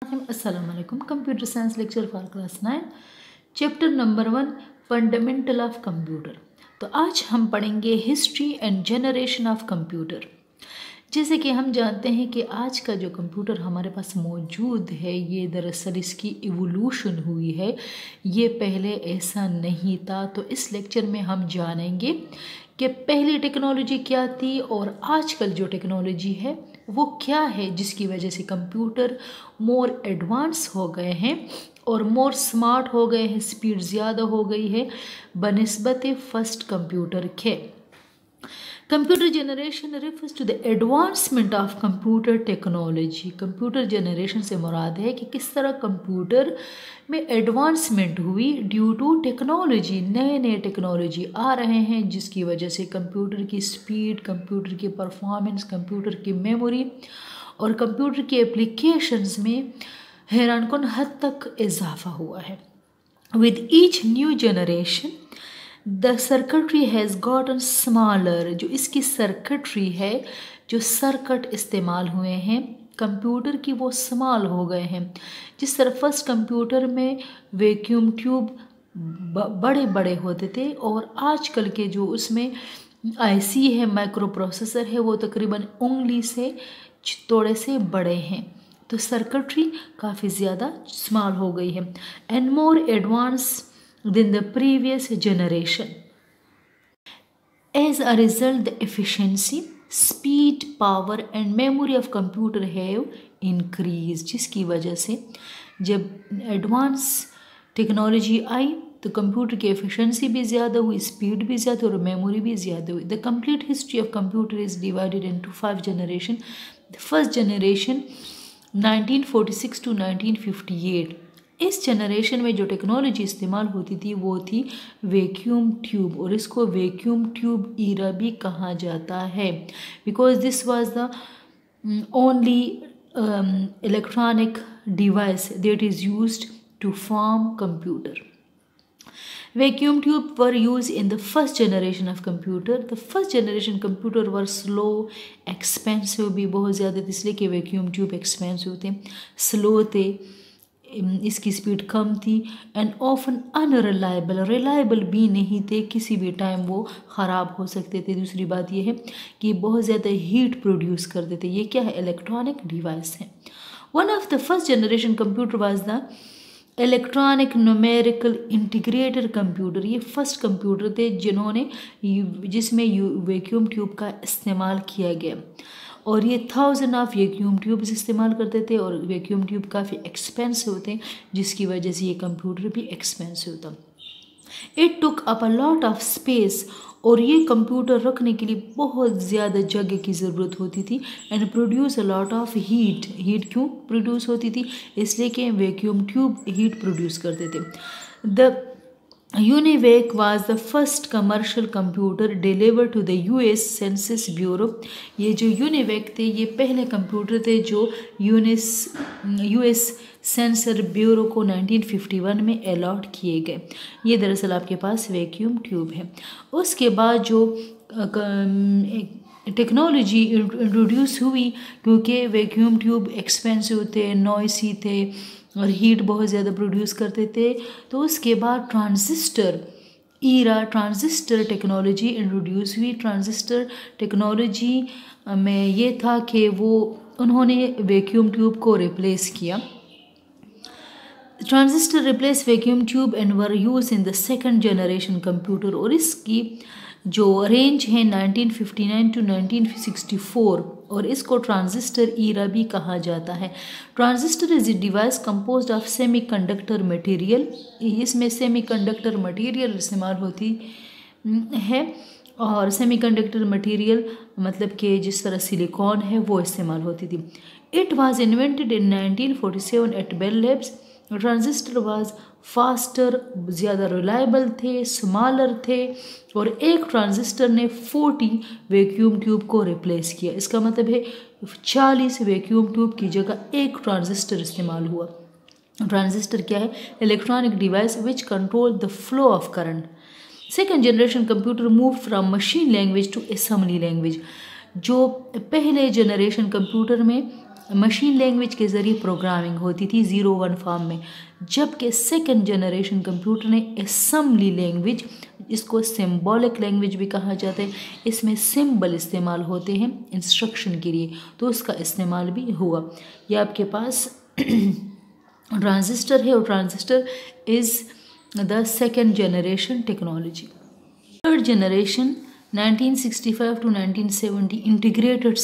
अस्सलाम वालेकुम। Computer science lecture for class 9 chapter number 1 fundamental of computer. तो आज हम पढ़ेंगे history and generation of computer. जैसे कि हम जानते हैं कि आज का जो कंप्यूटर हमारे पास मौजूद है ये दरअसल इसकी इवोल्यूशन हुई है, ये पहले ऐसा नहीं था। तो इस लेक्चर में हम जानेंगे कि पहली टेक्नोलॉजी क्या थी और आजकल जो टेक्नोलॉजी है वो क्या है, जिसकी वजह से कंप्यूटर मोर एडवांस हो गए हैं और मोर स्मार्ट हो गए हैं, स्पीड ज़्यादा हो गई है बनिस्बत फर्स्ट कंप्यूटर के। Computer generation refers to the advancement of computer technology. Computer generation से मुराद है कि किस तरह कंप्यूटर में एडवांसमेंट हुई ड्यू टू टेक्नोलॉजी। नए नए टेक्नोलॉजी आ रहे हैं जिसकी वजह से कंप्यूटर की स्पीड, कंप्यूटर की परफॉर्मेंस, कंप्यूटर की मेमोरी और कंप्यूटर की एप्लीकेशंस में हैरानकुन हद तक इजाफा हुआ है। With each new generation the circuitry has gotten smaller. जो इसकी सर्किटरी है, जो सर्किट इस्तेमाल हुए हैं कंप्यूटर की, वो स्मॉल हो गए हैं। जिस तरह फर्स्ट कंप्यूटर में वैक्यूम ट्यूब बड़े बड़े होते थे और आजकल के जो उसमें आईसी है, माइक्रो प्रोसेसर है, वो तकरीबन उंगली से थोड़े से बड़े हैं। तो सर्किटरी काफ़ी ज़्यादा स्मॉल हो गई है and more advance than the previous generation. As a result, the efficiency, speed, power and memory of computer have increased. जिसकी वजह से जब एडवांस टेक्नोलॉजी आई तो कंप्यूटर की एफिशिएंसी भी ज़्यादा हुई, स्पीड भी ज़्यादा और मेमोरी भी ज़्यादा हुई। The complete history of computer is divided into 5 generation. The first generation 1946 to 1958। इस जनरेशन में जो टेक्नोलॉजी इस्तेमाल होती थी वो थी वैक्यूम ट्यूब, और इसको वैक्यूम ट्यूब ईरा भी कहा जाता है because this was the only electronic device that is used to form computer. Vacuum tube were used in the first generation of computer. The first generation computer were slow, expensive भी बहुत ज़्यादा थे, इसलिए कि vacuum tube expensive थे, slow थे, इसकी speed कम थी एंड ऑफन अनरिलायबल, रिलायबल भी नहीं थे, किसी भी टाइम वो ख़राब हो सकते थे। दूसरी बात यह है कि बहुत ज़्यादा हीट प्रोड्यूस करते थे। ये क्या है? इलेक्ट्रॉनिक डिवाइस है। One of the first generation computer was the electronic numerical integrated computer. ये फर्स्ट कंप्यूटर थे जिसमें वैक्यूम ट्यूब का इस्तेमाल किया गया और ये 1000 ऑफ वैक्यूम ट्यूब्स इस्तेमाल करते थे और वैक्यूम ट्यूब काफ़ी एक्सपेंसिव होते जिसकी वजह से ये कंप्यूटर भी एक्सपेंसिव था। It took up a lot of space, और ये कंप्यूटर रखने के लिए बहुत ज़्यादा जगह की ज़रूरत होती थी and produce a lot of heat. Heat क्यों प्रोड्यूस होती थी? इसलिए कि वैक्यूम ट्यूब हीट प्रोड्यूस करते थे। The UNIVAC was the first commercial computer deliver to the US census bureau. ये जो यूनिवेक थे ये पहले कंप्यूटर थे जो यूएस सेंसर ब्यूरो को 1951 में अलॉट किए गए। ये दरअसल आपके पास वैक्यूम ट्यूब है। उसके बाद जो टेक्नोलॉजी इंट्रोड्यूस हुई, क्योंकि वैक्यूम ट्यूब एक्सपेंसिव थे, नॉइसी थे और हीट बहुत ज़्यादा प्रोड्यूस करते थे, तो उसके बाद ट्रांजिस्टर टेक्नोलॉजी इंट्रोड्यूस हुई। ट्रांजिस्टर टेक्नोलॉजी में ये था कि उन्होंने वैक्यूम ट्यूब को रिप्लेस किया। Transistor replace vacuum tube and were use in the second generation computer, और इसकी जो रेंज है 1959 to 1964 और इसको ट्रांजिस्टर ईरा भी कहा जाता है। Transistor is a device composed of semiconductor material. इसमें सेमीकंडक्टर मटेरियल इस्तेमाल होती है और सेमीकंडक्टर मटेरियल मतलब कि जिस तरह सिलिकॉन है वो इस्तेमाल होती थी। It was invented in 1947 at Bell Labs. Transistor was faster, ज़्यादा रिलायबल थे, स्मॉलर थे और एक ट्रांजिस्टर ने 40 वैक्यूम ट्यूब को रिप्लेस किया। इसका मतलब है 40 वैक्यूम ट्यूब की जगह एक ट्रांजिस्टर इस्तेमाल हुआ। ट्रांजिस्टर क्या है? Electronic device which control the flow of current. Second generation computer move from machine language to assembly language. जो पहले जनरेशन कंप्यूटर में मशीन लैंग्वेज के ज़रिए प्रोग्रामिंग होती थी 0-1 फॉर्म में, जबकि सेकंड जनरेशन कंप्यूटर ने असेंबली लैंग्वेज, इसको सिंबॉलिक लैंग्वेज भी कहा जाता है, इसमें सिंबल इस्तेमाल होते हैं इंस्ट्रक्शन के लिए, तो उसका इस्तेमाल भी हुआ। ये आपके पास ट्रांजिस्टर है और transistor is the second generation technology. Third generation 1965 to 1970 integrated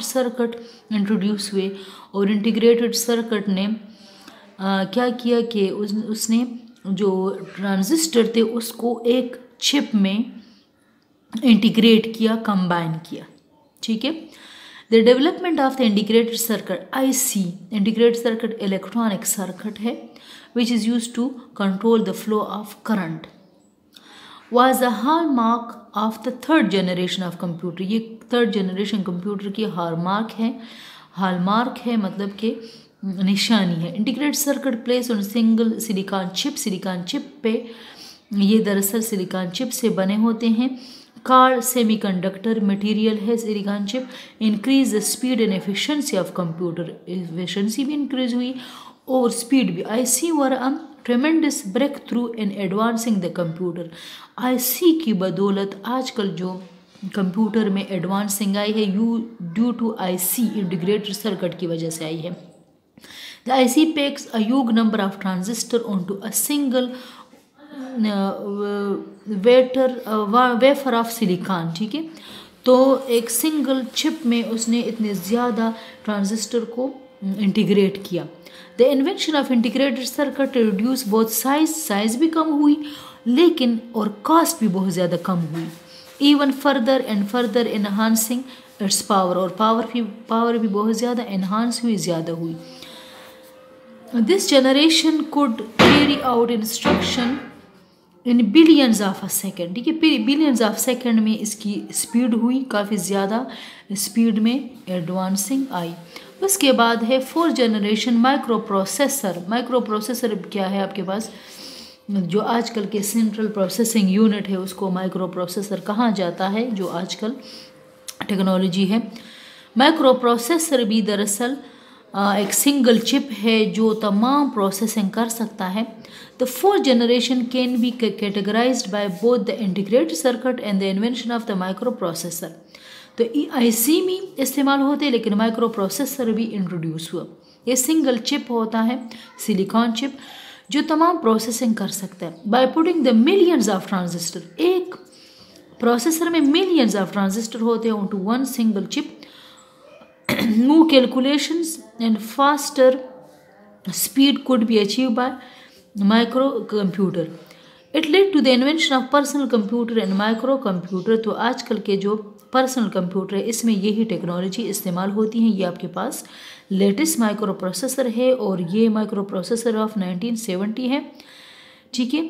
circuit introduce हुए, और इंटीग्रेटेड सर्किट ने क्या किया कि उसने जो ट्रांजिस्टर थे उसको एक चिप में इंटीग्रेट किया, कंबाइन किया। ठीक है, the development of the integrated circuit IC, integrated circuit electronic circuit है which is use to control the flow of current, was a hallmark of the third generation of computer। ये third generation computer की hallmark है मतलब कि निशानी है। Integrated circuit place on single silicon chip पे, ये दरअसल सिलिकॉन चिप से बने होते हैं। कार्ड सेमीकंडक्टर मटेरियल है silicon chip. Increase the speed and efficiency of computer, efficiency भी इंक्रीज हुई और स्पीड भी। IC were tremendous break through in advancing the computer. IC की बदौलत आजकल जो कंप्यूटर में एडवांसिंग आई है due to IC integrated circuit की वजह से आई है। The IC packs a huge number of transistor onto a single wafer of silicon. ठीक है, तो एक सिंगल चिप में उसने इतने ज़्यादा ट्रांजिस्टर को इंटीग्रेट किया। The invention of integrated circuit reduce both size भी कम हुई लेकिन और कॉस्ट भी बहुत ज़्यादा कम हुई। Even further and further enhancing it's power, और पावर भी बहुत ज़्यादा एनहांस हुई, ज़्यादा हुई। This generation could carry out instruction in billions of a second. ठीक है, बिलियंस ऑफ सेकेंड में इसकी स्पीड हुई, काफ़ी ज़्यादा स्पीड में एडवांसिंग आई। उसके बाद है फोर्थ जनरेशन माइक्रो प्रोसेसर क्या है आपके पास, जो आजकल के सेंट्रल प्रोसेसिंग यूनिट है उसको माइक्रो प्रोसेसर कहा जाता है, जो आजकल टेक्नोलॉजी है। माइक्रो प्रोसेसर भी दरअसल एक सिंगल चिप है जो तमाम प्रोसेसिंग कर सकता है। The fourth generation can be categorised by both the integrated circuit and the invention of the micro processor. तो IC में इस्तेमाल होते हैं लेकिन माइक्रो प्रोसेसर भी इंट्रोड्यूस हुआ। ये सिंगल चिप होता है, सिलिकॉन चिप, जो तमाम प्रोसेसिंग कर सकता है। By putting the millions of transistor, एक प्रोसेसर में मिलियंस ऑफ ट्रांजिस्टर होते हैं onto one single chip, more calculations and faster speed could be achieved by microcomputer. It led to the invention of personal computer and microcomputer। तो आजकल के जो personal computer है इसमें यही टेक्नोलॉजी इस्तेमाल होती है। ये आपके पास लेटेस्ट माइक्रो प्रोसेसर है और ये माइक्रो प्रोसेसर ऑफ 1970 है। ठीक है,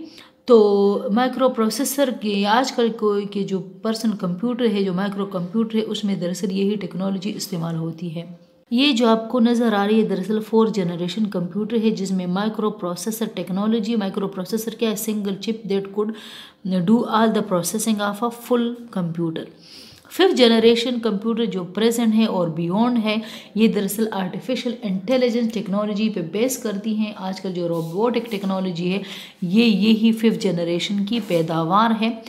तो माइक्रो प्रोसेसर के आजकल के जो पर्सनल कंप्यूटर है, जो माइक्रो कंप्यूटर है, उसमें दरअसल यही टेक्नोलॉजी इस्तेमाल होती है। ये जो आपको नज़र आ रही है दरअसल फोर्थ जनरेशन कंप्यूटर है जिसमें micro processor technology. Micro processor क्या है, single chip that could do all the processing of a full computer. Fifth generation computer जो प्रेजेंट है और बियॉन्ड है, ये दरअसल आर्टिफिशियल इंटेलिजेंस टेक्नोलॉजी पे बेस करती हैं। आजकल जो रोबोटिक टेक्नोलॉजी है ये यही फिफ्थ जनरेशन की पैदावार है।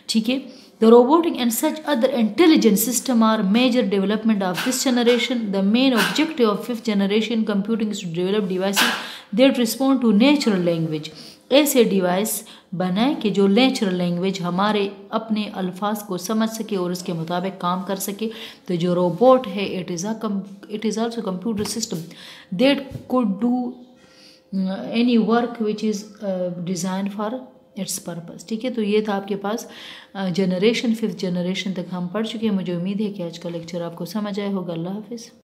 ठीक है, the robotic and such other intelligent system are major development of this generation. The main objective of fifth generation computing is to develop devices that respond to natural language. ऐसे device बनाए कि जो natural language हमारे अपने अल्फाज को समझ सके और उसके मुताबिक काम कर सके। तो जो रोबोट है it is also computer system that could do any work which is design for its purpose. ठीक है, तो ये था आपके पास जनरेशन, फिफ्थ जनरेशन तक हम पढ़ चुके हैं। मुझे उम्मीद है कि आज का लेक्चर आपको समझ आया होगा। अल्लाह हाफिज़।